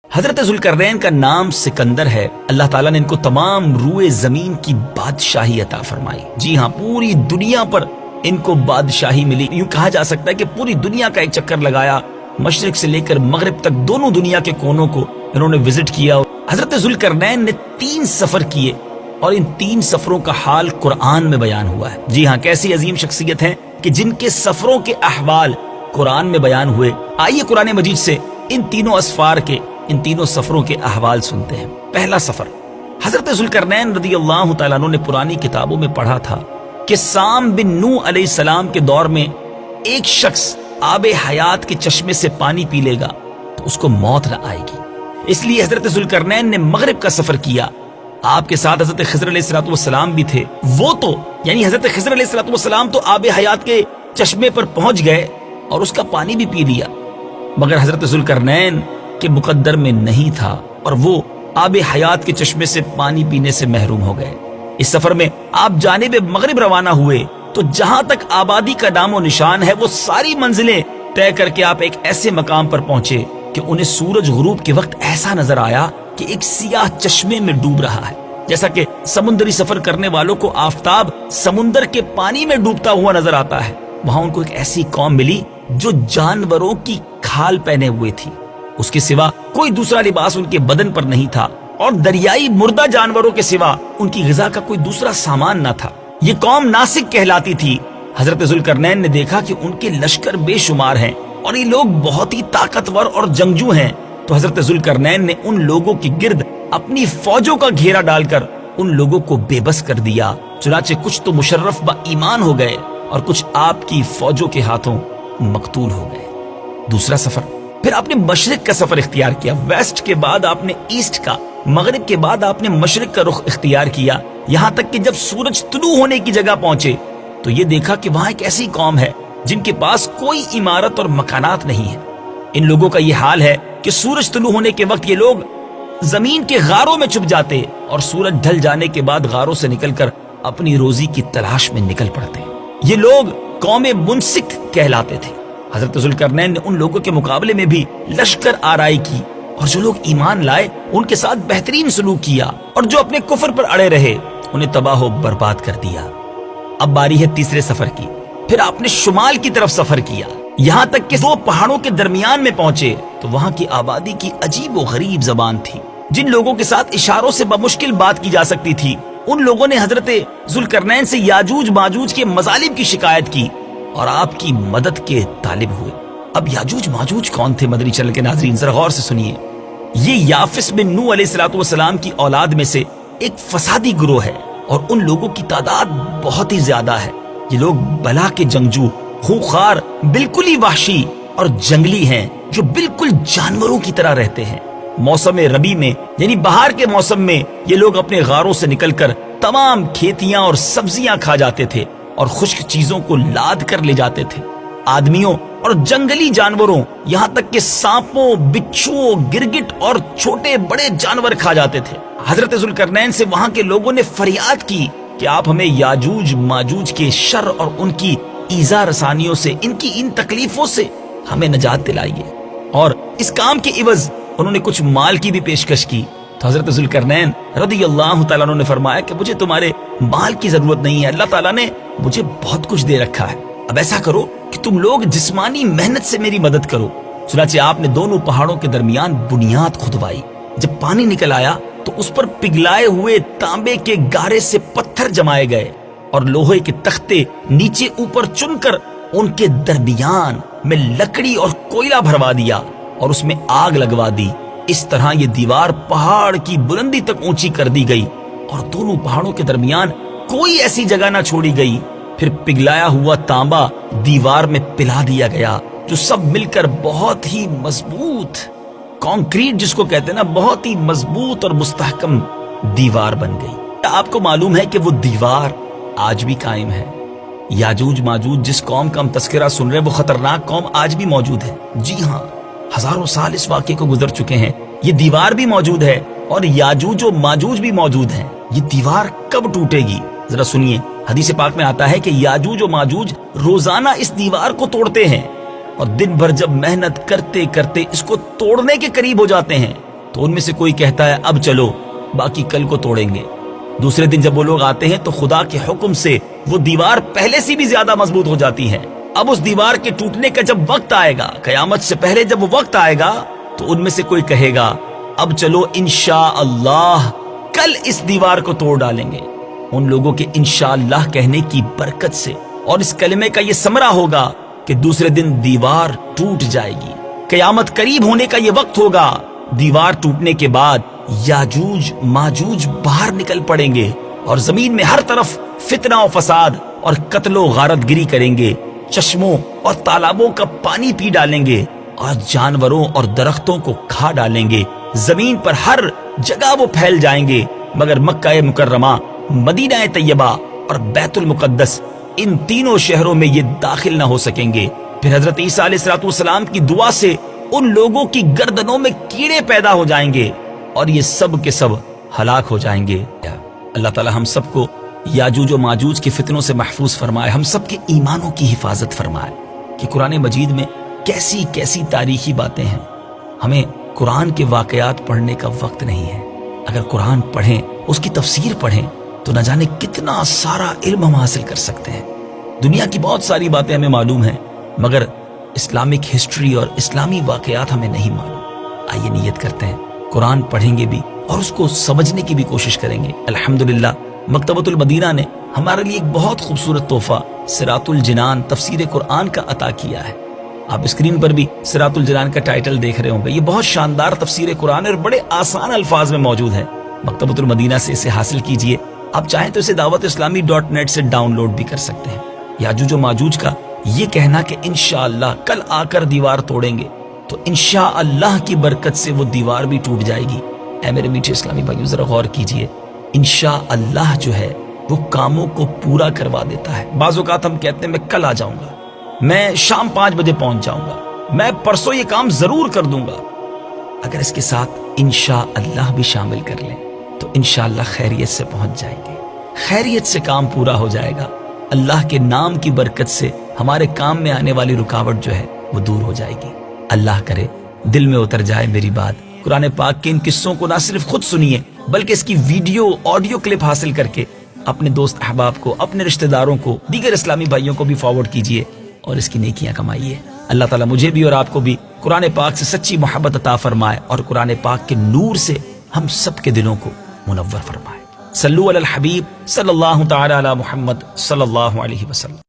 حضرت ذوالقرنین کا نام سکندر ہے. اللہ تعالیٰ نے ان کو تمام روئے زمین کی بادشاہی عطا فرمائی. جی ہاں، پوری دنیا پر ان کو بادشاہی ملی. یوں کہا جا سکتا ہے کہ پوری دنیا کا ایک چکر لگایا، مشرق سے لے کر مغرب تک دونوں دنیا کے کونوں کو انہوں نے وزٹ کیا. حضرت ذوالقرنین نے 3 سفر کیے اور ان 3 سفروں کا حال قرآن میں بیان ہوا ہے. جی ہاں، کیسی عظیم شخصیت ہیں کہ جن کے سفروں کے احوال قرآن میں بیان ہوئے. آئیے قرآن مجید سے ان تینوں اسفار کے، ان تینوں سفروں کے احوال سنتے ہیں. پہلا سفر، حضرت ذوالقرنین رضی اللہ تعالیٰ عنہ نے پرانی کتابوں میں پڑھا تھا کہ سام بن نوح علیہ السلام کے دور میں ایک شخص آب حیات کے چشمے سے پانی پی لے گا تو اس کو موت نہ آئے گی. اس لیے حضرت ذوالقرنین نے مغرب کا سفر کیا. آپ کے ساتھ حضرت خضر علیہ السلام بھی تھے. وہ تو یعنی حضرت خضر علیہ السلام تو آب حیات کے چشمے پر پہنچ گئے اور اس کا پانی بھی پی لیا، مگر حضرت ذوالقرنین کے مقدر میں نہیں تھا اور وہ آب حیات کے چشمے سے پانی پینے سے محروم ہو گئے. اس سفر میں آپ جانب مغرب روانہ ہوئے تو جہاں تک آبادی کا نام و نشان ہے وہ ساری منزلیں طے کر کے آپ ایک ایسے مقام پر پہنچے کہ انہیں سورج غروب کے وقت ایسا نظر آیا کہ ایک سیاہ چشمے میں ڈوب رہا ہے، جیسا کہ سمندری سفر کرنے والوں کو آفتاب سمندر کے پانی میں ڈوبتا ہوا نظر آتا ہے. وہاں ان کو ایک ایسی قوم ملی جو جانوروں کی کھال پہنے ہوئے تھی، اس کے سوا کوئی دوسرا لباس ان کے بدن پر نہیں تھا اور دریائی مردہ جانوروں کے سوا ان کی غذا کا کوئی دوسرا سامان نہ تھا. یہ قوم ناسک کہلاتی تھی. حضرت ذوالقرنین نے دیکھا کہ ان کے لشکر بے شمار ہیں اور یہ لوگ بہت ہی طاقتور اور جنگجو ہیں. تو حضرت ذوالقرنین نے ان لوگوں کے گرد اپنی فوجوں کا گھیرا ڈال کر ان لوگوں کو بے بس کر دیا. چنانچہ کچھ تو مشرف با ایمان ہو گئے اور کچھ آپ کی فوجوں کے ہاتھوں مقتول ہو گئے. دوسرا سفر، پھر آپ نے مشرق کا سفر اختیار کیا. ویسٹ کے بعد آپ نے ایسٹ کا، مغرب کے بعد آپ نے مشرق کا رخ اختیار کیا، یہاں تک کہ جب سورج طلوع ہونے کی جگہ پہنچے تو یہ دیکھا کہ وہاں ایک ایسی قوم ہے جن کے پاس کوئی عمارت اور مکانات نہیں ہے. ان لوگوں کا یہ حال ہے کہ سورج طلوع ہونے کے وقت یہ لوگ زمین کے غاروں میں چھپ جاتے اور سورج ڈھل جانے کے بعد غاروں سے نکل کر اپنی روزی کی تلاش میں نکل پڑتے. یہ لوگ قوم منسک کہلاتے تھے. حضرت ذوالقرنین نے ان لوگوں کے مقابلے میں بھی لشکر آرائی کی اور جو لوگ ایمان لائے ان کے ساتھ بہترین سلوک کیا اور جو اپنے کفر پر اڑے رہے انہیں تباہ و برباد کر دیا. اب باری ہے تیسرے سفر کی. پھر آپ نے شمال کی طرف سفر کیا، یہاں تک کہ 2 پہاڑوں کے درمیان میں پہنچے تو وہاں کی آبادی کی عجیب و غریب زبان تھی. جن لوگوں کے ساتھ اشاروں سے بمشکل بات کی جا سکتی تھی ان لوگوں نے حضرت ذوالقرنین سے یاجوج ماجوج کے مظالم کی شکایت کی اور آپ کی مدد کے طالب ہوئے. اب یاجوج ماجوج کون تھے؟ مدنی چینل کے ناظرین ذرا غور سے سنیے. یہ یافس بن نوح علیہ السلام کی اولاد میں سے ایک فسادی گروہ ہے اور ان لوگوں کی تعداد بہت ہی زیادہ ہے. یہ لوگ بلا کے جنگجو، خوخار، بالکل ہی وحشی اور جنگلی ہیں جو بالکل جانوروں کی طرح رہتے ہیں. موسم ربی میں یعنی بہار کے موسم میں یہ لوگ اپنے غاروں سے نکل کر تمام کھیتیاں اور سبزیاں کھا جاتے تھے اور خشک چیزوں کو لاد کر لے جاتے تھے. آدمیوں اور جنگلی جانوروں یہاں تک کہ سانپوں، بچھوؤں، گرگٹ اور چھوٹے بڑے جانور کھا جاتے تھے. حضرت ذوالقرنین سے وہاں کے لوگوں نے فریاد کی کہ آپ ہمیں یاجوج ماجوج کے شر اور ان کی ایذا رسانیوں سے، ان کی ان تکلیفوں سے ہمیں نجات دلائیے. اور اس کام کے عوض انہوں نے کچھ مال کی بھی پیشکش کی. تو حضرت ذوالقرنین رضی اللہ تعالیٰ عنہ نے فرمایا کہ مجھے تمہارے مال کی ضرورت نہیں ہے، اللہ تعالیٰ نے مجھے بہت کچھ دے رکھا ہے. اب ایسا کرو کہ تم لوگ جسمانی محنت سے میری مدد کرو. چنانچہ آپ نے دونوں پہاڑوں کے درمیان بنیاد کھدوائی. جب پانی نکل آیا تو اس پر پگھلائے ہوئے تانبے کے گارے سے پتھر جمائے گئے اور لوہے کے تختے نیچے اوپر چن کر ان کے درمیان میں لکڑی اور کوئلہ بھروا دیا اور اس میں آگ لگوا دی. اس طرح یہ دیوار پہاڑ کی بلندی تک اونچی کر دی گئی اور دونوں پہاڑوں کے درمیان کوئی ایسی جگہ نہ چھوڑی گئی. پھر پگھلایا ہوا تانبا دیوار میں پلا دیا گیا جو سب مل کر بہت ہی مضبوط، کانکریٹ جس کو کہتے ہیں نا، بہت ہی مضبوط اور مستحکم دیوار بن گئی. آپ کو معلوم ہے کہ وہ دیوار آج بھی قائم ہے. یاجوج ماجوج جس قوم کا ہم تذکرہ سن رہے ہیں وہ خطرناک قوم آج بھی موجود ہے. جی ہاں، ہزاروں سال اس واقعے کو گزر چکے ہیں. یہ دیوار بھی موجود ہے اور یاجوج و ماجوج بھی موجود ہیں. یہ دیوار کب ٹوٹے گی؟ ذرا سنیے. حدیث پاک میں آتا ہے کہ یاجوج و ماجوج روزانہ اس دیوار کو توڑتے ہیں اور دن بھر جب محنت کرتے کرتے اس کو توڑنے کے قریب ہو جاتے ہیں تو ان میں سے کوئی کہتا ہے اب چلو باقی کل کو توڑیں گے۔ دوسرے دن جب وہ لوگ آتے ہیں تو خدا کے حکم سے وہ دیوار پہلے سے بھی زیادہ مضبوط ہو جاتی ہے۔ اب اس دیوار کے ٹوٹنے کا جب وقت آئے گا، قیامت سے پہلے جب وہ وقت آئے گا، تو ان میں سے کوئی کہے گا اب چلو انشاءاللہ کل اس دیوار کو توڑ ڈالیں گے۔ ان لوگوں کے انشاءاللہ کہنے کی برکت سے اور اس کلمے کا یہ ثمرہ ہوگا کہ دوسرے دن دیوار ٹوٹ جائے گی۔ قیامت قریب ہونے کا یہ وقت ہوگا، دیوار ٹوٹنے کے بعد یاجوج ماجوج باہر نکل پڑیں گے اور زمین میں ہر طرف فتنہ و فساد اور قتل و غارت گری کریں گے، چشموں اور تالابوں کا پانی پی ڈالیں گے اور جانوروں اور درختوں کو کھا ڈالیں گے۔ زمین پر ہر جگہ وہ پھیل جائیں گے، مگر مکہ مکرمہ، مدینہ طیبہ اور بیت المقدس، ان تینوں شہروں میں یہ داخل نہ ہو سکیں گے۔ پھر حضرت عیسیٰ علیہ السلام کی دعا سے ان لوگوں کی گردنوں میں کیڑے پیدا ہو جائیں گے اور یہ سب کے سب ہلاک ہو جائیں گے۔ اللہ تعالی ہم سب کو یاجوج و ماجوج کے فتنوں سے محفوظ فرمائے، ہم سب کے ایمانوں کی حفاظت فرمائے کہ قرآن مجید میں کیسی کیسی تاریخی باتیں ہیں۔ ہمیں قرآن کے واقعات پڑھنے کا وقت نہیں ہے۔ اگر قرآن پڑھیں، اس کی تفسیر پڑھیں تو نہ جانے کتنا سارا علم ہم حاصل کر سکتے ہیں۔ دنیا کی بہت ساری باتیں ہمیں معلوم ہیں، مگر اسلامک ہسٹری اور اسلامی واقعات ہمیں نہیں معلوم۔ آئیے نیت کرتے ہیں قرآن پڑھیں گے بھی اور اس کو سمجھنے کی بھی کوشش کریں گے۔ الحمدللہ مکتبۃ المدینہ نے ہمارے لیے ایک بہت خوبصورت تحفہ صراط الجنان تفسیر قرآن کا عطا کیا ہے۔ آپ اسکرین پر بھی صراط الجنان کا ٹائٹل دیکھ رہے ہوں گے۔ یہ بہت شاندار تفسیر قرآن اور بڑے آسان الفاظ میں موجود ہے۔ مکتبۃ المدینہ سے اسے حاصل کیجئے۔ آپ چاہیں تو اسے dawatIslami.net سے ڈاؤن لوڈ بھی کر سکتے ہیں۔ یاجوج و ماجوج کا یہ کہنا کہ انشاءاللہ کل آ کر دیوار توڑیں گے، تو انشاءاللہ کی برکت سے وہ دیوار بھی ٹوٹ جائے گی۔ اے میرے میٹھے اسلامی بھائیو، ذرا غور کیجئے، انشاءاللہ جو ہے وہ کاموں کو پورا کروا دیتا ہے۔ بعض اوقات ہم کہتے ہیں میں کل آ جاؤں گا، میں شام 5 بجے پہنچ جاؤں گا، میں پرسوں یہ کام ضرور کر دوں گا۔ اگر اس کے ساتھ انشاءاللہ بھی شامل کر لیں تو انشاءاللہ خیریت سے پہنچ جائیں گے، خیریت سے کام پورا ہو جائے گا۔ اللہ کے نام کی برکت سے ہمارے کام میں آنے والی رکاوٹ جو ہے وہ دور ہو جائے گی۔ اللہ کرے دل میں اتر جائے میری بات۔ قرآن پاک کے ان قصوں کو نہ صرف خود سنیے بلکہ اس کی ویڈیو آڈیو کلپ حاصل کر کے اپنے دوست احباب کو، اپنے رشتہ داروں کو، دیگر اسلامی بھائیوں کو بھی فارورڈ کیجیے اور اس کی نیکیاں کمائیے۔ اللہ تعالیٰ مجھے بھی اور آپ کو بھی قرآن پاک سے سچی محبت عطا فرمائے اور قرآن پاک کے نور سے ہم سب کے دلوں کو منور فرمائے۔ صلو علی الحبیب صلی اللہ تعالی علی محمد صلی اللہ علیہ وسلم۔